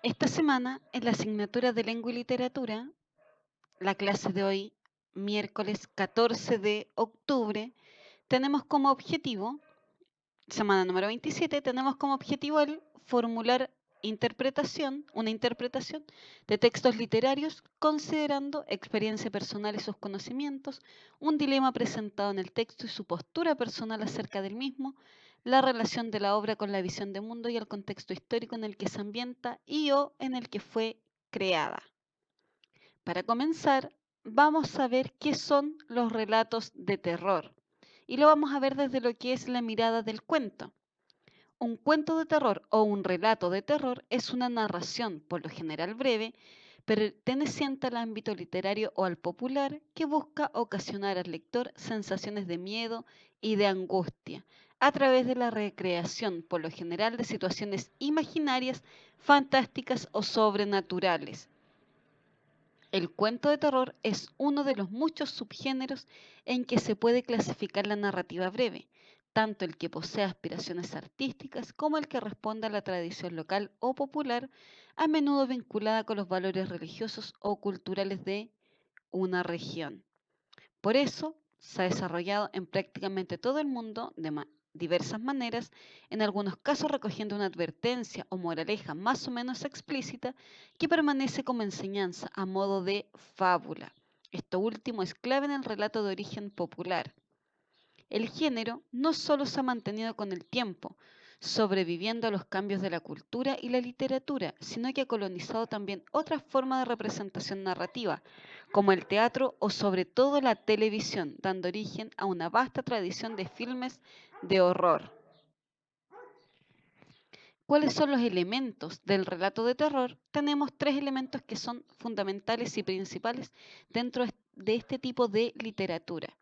Esta semana, en la asignatura de Lengua y Literatura, la clase de hoy, miércoles 14 de octubre, tenemos como objetivo, semana número 27, tenemos como objetivo el formular una interpretación de textos literarios considerando experiencia personal y sus conocimientos, un dilema presentado en el texto y su postura personal acerca del mismo, la relación de la obra con la visión de mundo y el contexto histórico en el que se ambienta y o en el que fue creada. Para comenzar, vamos a ver qué son los relatos de terror y lo vamos a ver desde lo que es la mirada del cuento. Un cuento de terror o un relato de terror es una narración, por lo general breve, perteneciente al ámbito literario o al popular, que busca ocasionar al lector sensaciones de miedo y de angustia a través de la recreación, por lo general, de situaciones imaginarias, fantásticas o sobrenaturales. El cuento de terror es uno de los muchos subgéneros en que se puede clasificar la narrativa breve, tanto el que posee aspiraciones artísticas como el que responde a la tradición local o popular, a menudo vinculada con los valores religiosos o culturales de una región. Por eso se ha desarrollado en prácticamente todo el mundo de diversas maneras, en algunos casos recogiendo una advertencia o moraleja más o menos explícita que permanece como enseñanza a modo de fábula. Esto último es clave en el relato de origen popular. El género no solo se ha mantenido con el tiempo, sobreviviendo a los cambios de la cultura y la literatura, sino que ha colonizado también otras formas de representación narrativa, como el teatro o sobre todo la televisión, dando origen a una vasta tradición de filmes de horror. ¿Cuáles son los elementos del relato de terror? Tenemos tres elementos que son fundamentales y principales dentro de este tipo de literatura.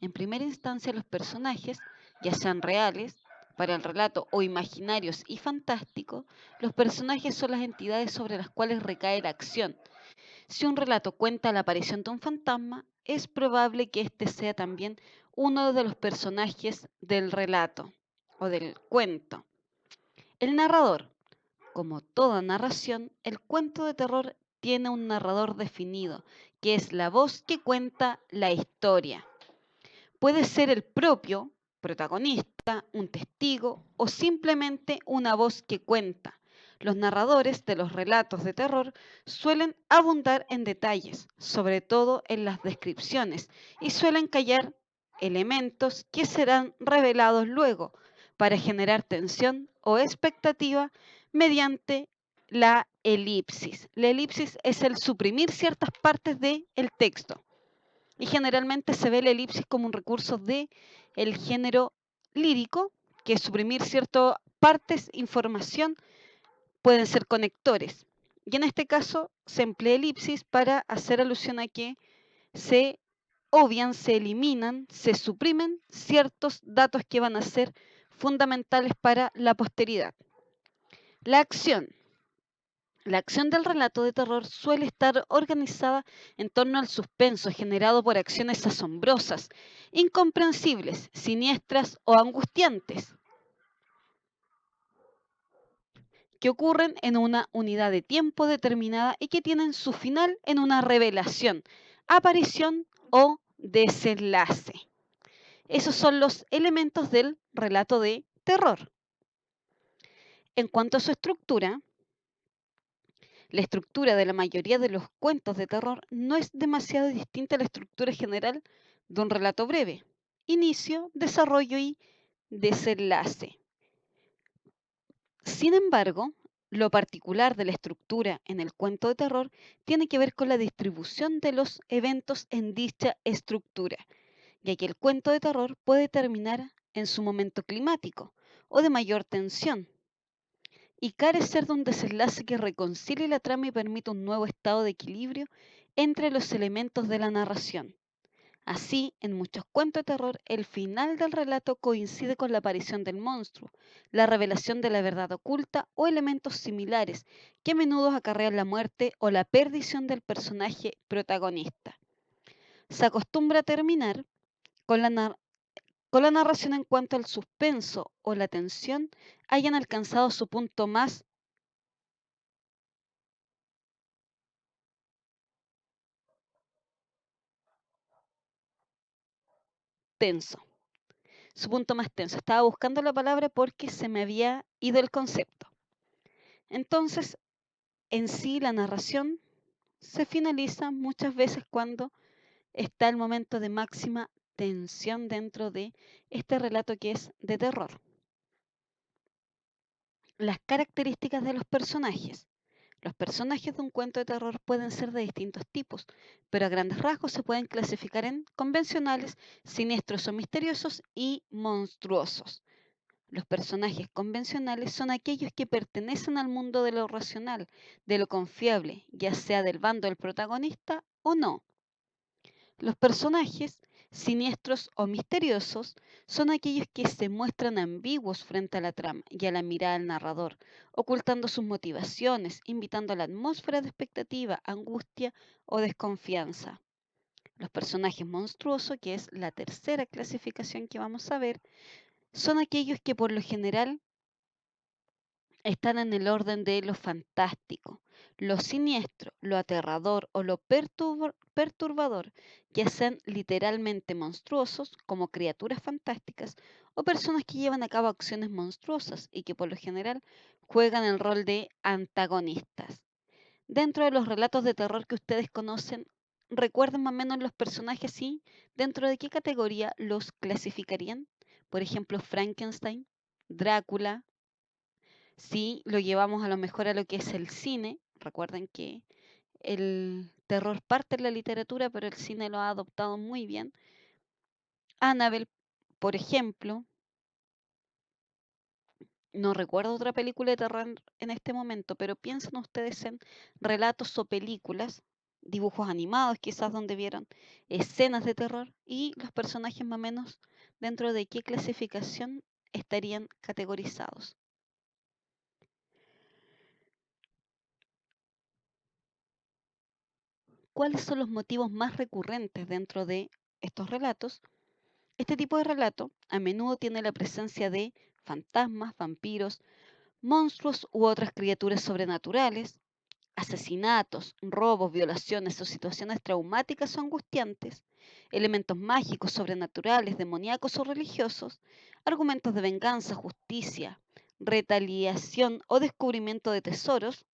En primera instancia, los personajes, ya sean reales para el relato o imaginarios y fantásticos, los personajes son las entidades sobre las cuales recae la acción. Si un relato cuenta la aparición de un fantasma, es probable que éste sea también uno de los personajes del relato o del cuento. El narrador. Como toda narración, el cuento de terror tiene un narrador definido, que es la voz que cuenta la historia. Puede ser el propio protagonista, un testigo o simplemente una voz que cuenta. Los narradores de los relatos de terror suelen abundar en detalles, sobre todo en las descripciones, y suelen callar elementos que serán revelados luego para generar tensión o expectativa mediante la elipsis. La elipsis es el suprimir ciertas partes del texto y generalmente se ve la elipsis como un recurso de el género lírico, que es suprimir ciertas partes, información, pueden ser conectores. Y en este caso se emplea elipsis para hacer alusión a que se obvian, se eliminan, se suprimen ciertos datos que van a ser fundamentales para la posteridad. La acción. La acción del relato de terror suele estar organizada en torno al suspenso generado por acciones asombrosas, incomprensibles, siniestras o angustiantes, que ocurren en una unidad de tiempo determinada y que tienen su final en una revelación, aparición o desenlace. Esos son los elementos del relato de terror. En cuanto a su estructura, la estructura de la mayoría de los cuentos de terror no es demasiado distinta a la estructura general de un relato breve. Inicio, desarrollo y desenlace. Sin embargo, lo particular de la estructura en el cuento de terror tiene que ver con la distribución de los eventos en dicha estructura, ya que el cuento de terror puede terminar en su momento climático o de mayor tensión, y carecer de un desenlace que reconcilie la trama y permita un nuevo estado de equilibrio entre los elementos de la narración. Así, en muchos cuentos de terror, el final del relato coincide con la aparición del monstruo, la revelación de la verdad oculta o elementos similares que a menudo acarrean la muerte o la perdición del personaje protagonista. Se acostumbra a terminar con la narración en cuanto al suspenso o la tensión hayan alcanzado su punto más tenso. Su punto más tenso. Estaba buscando la palabra porque se me había ido el concepto. Entonces, en sí, la narración se finaliza muchas veces cuando está el momento de máxima tensión dentro de este relato que es de terror. Las características de los personajes. Los personajes de un cuento de terror pueden ser de distintos tipos, pero a grandes rasgos se pueden clasificar en convencionales, siniestros o misteriosos y monstruosos. Los personajes convencionales son aquellos que pertenecen al mundo de lo racional, de lo confiable, ya sea del bando del protagonista o no. Los personajes siniestros o misteriosos son aquellos que se muestran ambiguos frente a la trama y a la mirada del narrador, ocultando sus motivaciones, invitando a la atmósfera de expectativa, angustia o desconfianza. Los personajes monstruosos, que es la tercera clasificación que vamos a ver, son aquellos que por lo general están en el orden de lo fantástico, lo siniestro, lo aterrador o lo perturbador, ya sean literalmente monstruosos como criaturas fantásticas o personas que llevan a cabo acciones monstruosas y que por lo general juegan el rol de antagonistas. Dentro de los relatos de terror que ustedes conocen, recuerden más o menos los personajes y dentro de qué categoría los clasificarían. Por ejemplo, Frankenstein, Drácula. Si lo llevamos a lo mejor a lo que es el cine, recuerden que el terror parte en la literatura, pero el cine lo ha adoptado muy bien. Annabelle, por ejemplo, no recuerdo otra película de terror en este momento, pero piensen ustedes en relatos o películas, dibujos animados quizás donde vieron escenas de terror y los personajes más o menos dentro de qué clasificación estarían categorizados. ¿Cuáles son los motivos más recurrentes dentro de estos relatos? Este tipo de relato a menudo tiene la presencia de fantasmas, vampiros, monstruos u otras criaturas sobrenaturales, asesinatos, robos, violaciones o situaciones traumáticas o angustiantes, elementos mágicos, sobrenaturales, demoníacos o religiosos, argumentos de venganza, justicia, retaliación o descubrimiento de tesoros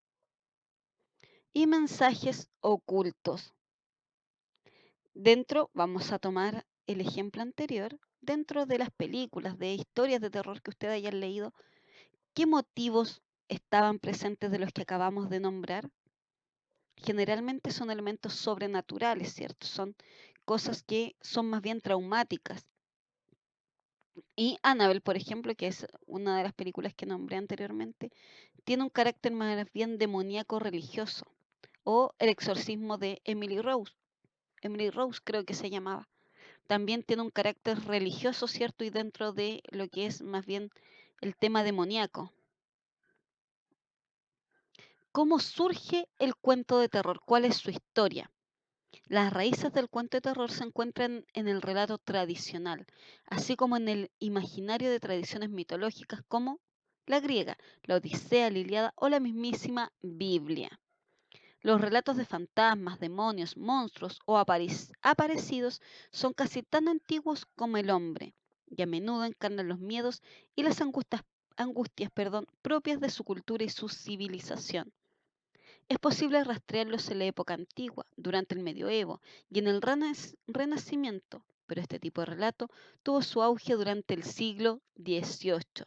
y mensajes ocultos. Dentro, vamos a tomar el ejemplo anterior, dentro de las películas, de historias de terror que ustedes hayan leído, ¿qué motivos estaban presentes de los que acabamos de nombrar? Generalmente son elementos sobrenaturales, ¿cierto? Son cosas que son más bien traumáticas. Y Annabelle, por ejemplo, que es una de las películas que nombré anteriormente, tiene un carácter más bien demoníaco religioso. O El exorcismo de Emily Rose. Emily Rose creo que se llamaba. También tiene un carácter religioso, ¿cierto? Y dentro de lo que es más bien el tema demoníaco. ¿Cómo surge el cuento de terror? ¿Cuál es su historia? Las raíces del cuento de terror se encuentran en el relato tradicional, así como en el imaginario de tradiciones mitológicas como la griega, la Odisea, la Ilíada o la mismísima Biblia. Los relatos de fantasmas, demonios, monstruos o aparecidos son casi tan antiguos como el hombre y a menudo encarnan los miedos y las angustias, propias de su cultura y su civilización. Es posible rastrearlos en la época antigua, durante el medioevo y en el Renacimiento, pero este tipo de relato tuvo su auge durante el siglo XVIII,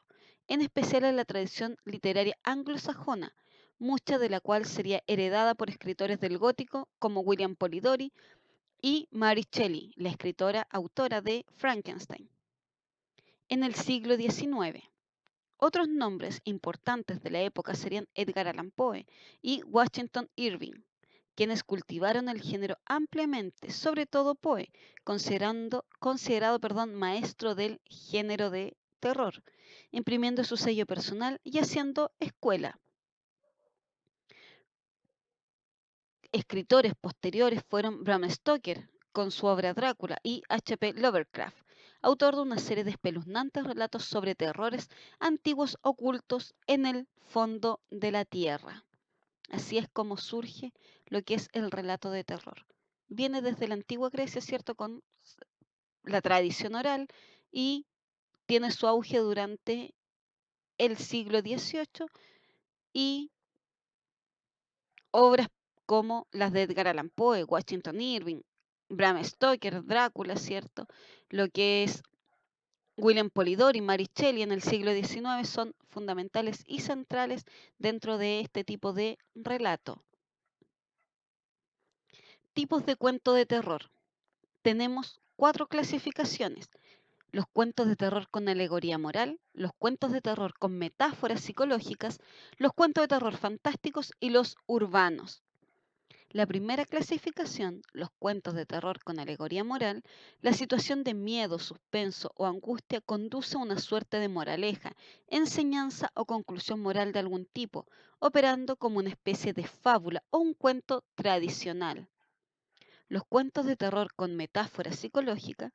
en especial en la tradición literaria anglosajona, mucha de la cual sería heredada por escritores del gótico como William Polidori y Mary Shelley, la escritora autora de Frankenstein. En el siglo XIX, otros nombres importantes de la época serían Edgar Allan Poe y Washington Irving, quienes cultivaron el género ampliamente, sobre todo Poe, considerado maestro del género de terror, imprimiendo su sello personal y haciendo escuela. Escritores posteriores fueron Bram Stoker, con su obra Drácula, y H. P. Lovecraft, autor de una serie de espeluznantes relatos sobre terrores antiguos ocultos en el fondo de la tierra. Así es como surge lo que es el relato de terror. Viene desde la antigua Grecia, ¿cierto? Con la tradición oral y tiene su auge durante el siglo XVIII y obras como las de Edgar Allan Poe, Washington Irving, Bram Stoker, Drácula, ¿cierto? Lo que es William Polidori y Mary Shelley en el siglo XIX son fundamentales y centrales dentro de este tipo de relato. Tipos de cuento de terror. Tenemos 4 clasificaciones: los cuentos de terror con alegoría moral, los cuentos de terror con metáforas psicológicas, los cuentos de terror fantásticos y los urbanos. La primera clasificación, los cuentos de terror con alegoría moral, la situación de miedo, suspenso o angustia conduce a una suerte de moraleja, enseñanza o conclusión moral de algún tipo, operando como una especie de fábula o un cuento tradicional. Los cuentos de terror con metáfora psicológica,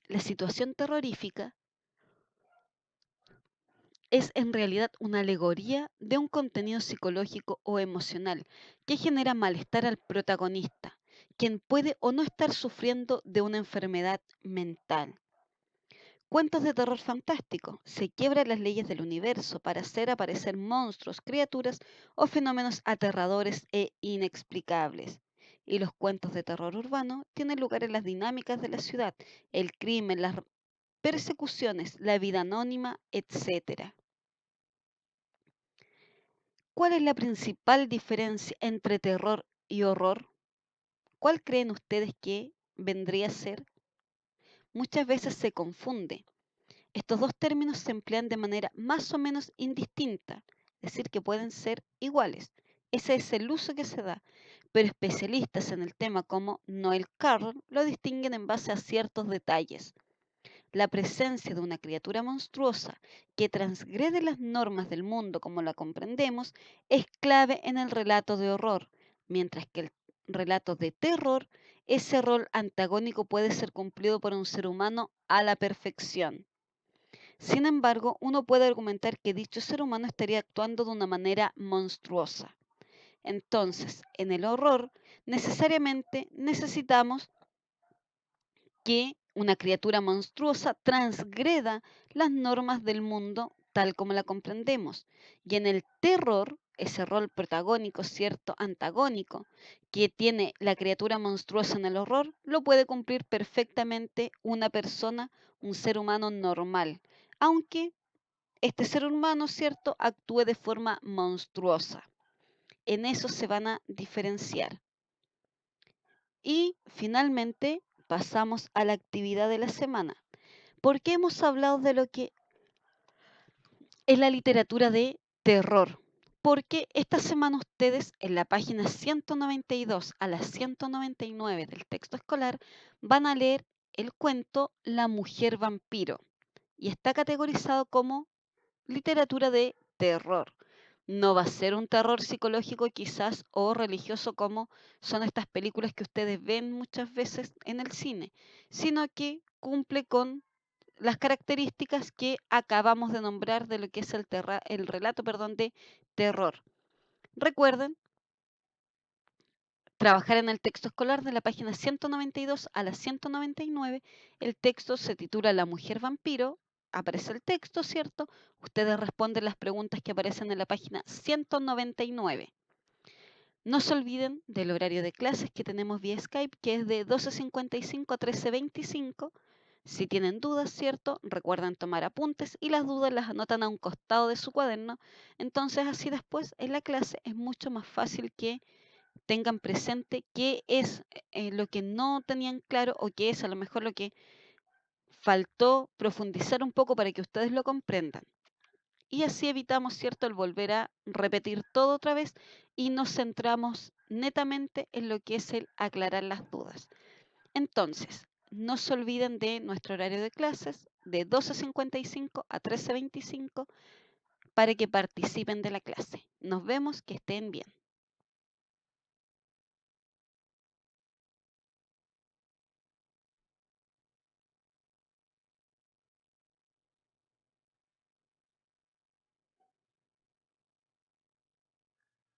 la situación terrorífica es en realidad una alegoría de un contenido psicológico o emocional que genera malestar al protagonista, quien puede o no estar sufriendo de una enfermedad mental. Cuentos de terror fantástico. Se quiebran las leyes del universo para hacer aparecer monstruos, criaturas o fenómenos aterradores e inexplicables. Y los cuentos de terror urbano tienen lugar en las dinámicas de la ciudad, el crimen, las persecuciones, la vida anónima, etc. ¿Cuál es la principal diferencia entre terror y horror? ¿Cuál creen ustedes que vendría a ser? Muchas veces se confunde. Estos dos términos se emplean de manera más o menos indistinta, es decir, que pueden ser iguales. Ese es el uso que se da, pero especialistas en el tema como Noel Carroll lo distinguen en base a ciertos detalles. La presencia de una criatura monstruosa que transgrede las normas del mundo como la comprendemos es clave en el relato de horror, mientras que el relato de terror, ese rol antagónico puede ser cumplido por un ser humano a la perfección. Sin embargo, uno puede argumentar que dicho ser humano estaría actuando de una manera monstruosa. Entonces, en el horror, necesariamente necesitamos que una criatura monstruosa transgreda las normas del mundo tal como la comprendemos. Y en el terror, ese rol protagónico, cierto, antagónico, que tiene la criatura monstruosa en el horror, lo puede cumplir perfectamente una persona, un ser humano normal, aunque este ser humano, cierto, actúe de forma monstruosa. En eso se van a diferenciar. Y finalmente pasamos a la actividad de la semana. ¿Por qué hemos hablado de lo que es la literatura de terror? Porque esta semana ustedes en la página 192 a la 199 del texto escolar van a leer el cuento La mujer vampiro y está categorizado como literatura de terror. No va a ser un terror psicológico quizás o religioso como son estas películas que ustedes ven muchas veces en el cine, sino que cumple con las características que acabamos de nombrar de lo que es el relato, de terror. Recuerden trabajar en el texto escolar de la página 192 a la 199. El texto se titula La mujer vampiro. Aparece el texto, ¿cierto? Ustedes responden las preguntas que aparecen en la página 199. No se olviden del horario de clases que tenemos vía Skype, que es de 12:55 a 13:25. Si tienen dudas, ¿cierto? Recuerden tomar apuntes y las dudas las anotan a un costado de su cuaderno. Entonces así después en la clase es mucho más fácil que tengan presente qué es lo que no tenían claro o qué es a lo mejor lo que faltó profundizar un poco para que ustedes lo comprendan. Y así evitamos, ¿cierto?, el volver a repetir todo otra vez y nos centramos netamente en lo que es el aclarar las dudas. Entonces, no se olviden de nuestro horario de clases de 12:55 a 13:25 para que participen de la clase. Nos vemos, que estén bien.